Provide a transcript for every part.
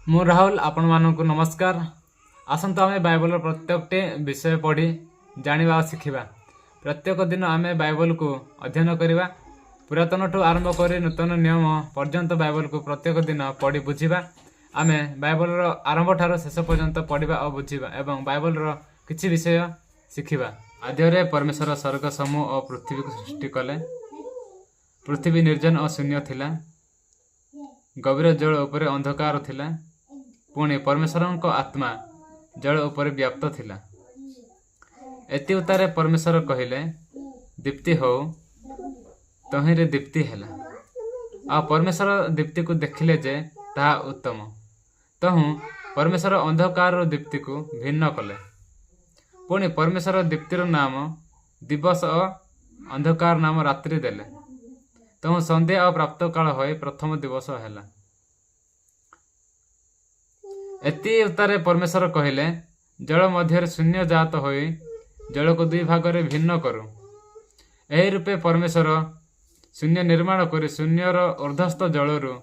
मु राहुल आपण मानक नमस्कार। आसंतु आमे बाइबल प्रत्येकटे विषय पढ़ी जानिबा शिखिबा। प्रत्येक दिन आमे बाइबल को अध्ययन करिबा। पुरातन ठू आरंभ करी नूतन नियम पर्यंत बाइबल को प्रत्येक दिन पढ़ी बुझिबा। आमे बाइबल रो आरंभ ठारो शेष पर्यंत पढ़िबा और बुझिबा एवं बाइबल रो किछि विषय शिखिबा। आद्यरे परमेश्वर स्वर्ग समूह और पृथ्वी को सृष्टि कले। पृथ्वी निर्जन और शून्य थिला। गभीर जल उपरे अंधकार थिला। पुणी परमेश्वर आत्मा जल उपरे व्याप्त थिला। एति उतारे परमेश्वर कहिले दीप्ति हो, तहिरे दीप्ति हैला। आ परमेश्वर दीप्ति को देखिले जे ताहा उत्तम। तहु परमेश्वर अंधकार दीप्ति को भिन्न कले। पुणी परमेश्वर दीप्तिर नाम दिवस और अंधकार नाम रात्रि देले। तहु संध्या और प्राप्त काल होय प्रथम दिवस हैला। एति उतारे परमेश्वर कहिले जल मध्य शून्य जात होई जल को दुई भाग रे भिन्न करू। एही रूपे परमेश्वर शून्य निर्माण करी शून्यर अर्धस्थ जलरू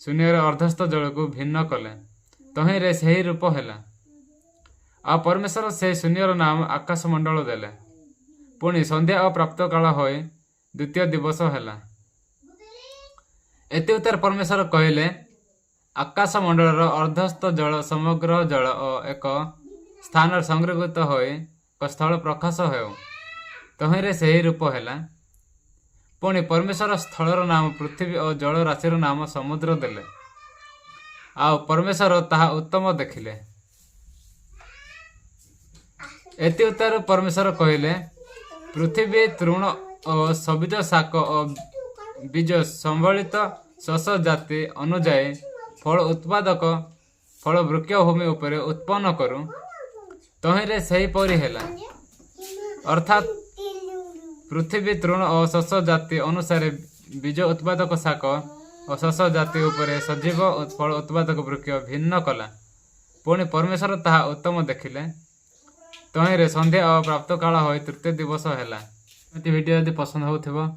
शून्यर अर्धस्थ जल को भिन्न कले। तहिरे सही रूप हैला। आ परमेश्वर से शून्यर नाम आकाश मंडल देले। पुणी संध्या और प्राप्त काल होय द्वितीय दिवस हैला। एति उतार परमेश्वर कहिले आकाश मंडल अर्धस्थ जल समग्र जल और एक स्थान संग्रहित होय एक स्थल प्रकाश हो। तहिरे सही रूप हैला। पुणी परमेश्वर स्थलर नाम पृथ्वी और जल राशिर नाम समुद्र देले। आ परमेश्वर ताहा उत्तम देखिले। एति उतार परमेश्वर कहिले पृथ्वी तृण और सबीज शाक और बीज संबलित शस जाति अनुजाई फल उत्पादक फल वृक्ष भूमि उपरे उत्पन्न करू। तहिरे सही परी हैला। अर्थात पृथ्वी तृण और शस जाति अनुसार बीज उत्पादक शाक और शस जाति उपरे सजीव फल उत्पादक वृक्ष भिन्न कला। पुणी परमेश्वर ताहा उत्तम देखिले। तहिरे संध्या और प्राप्त काल होय तृतीय दिवस हैला। वीडियो यदि पसंद होउथिबो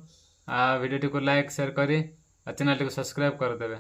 वीडियो को लाइक शेयर करी चैनल को सब्सक्राइब कर देबे।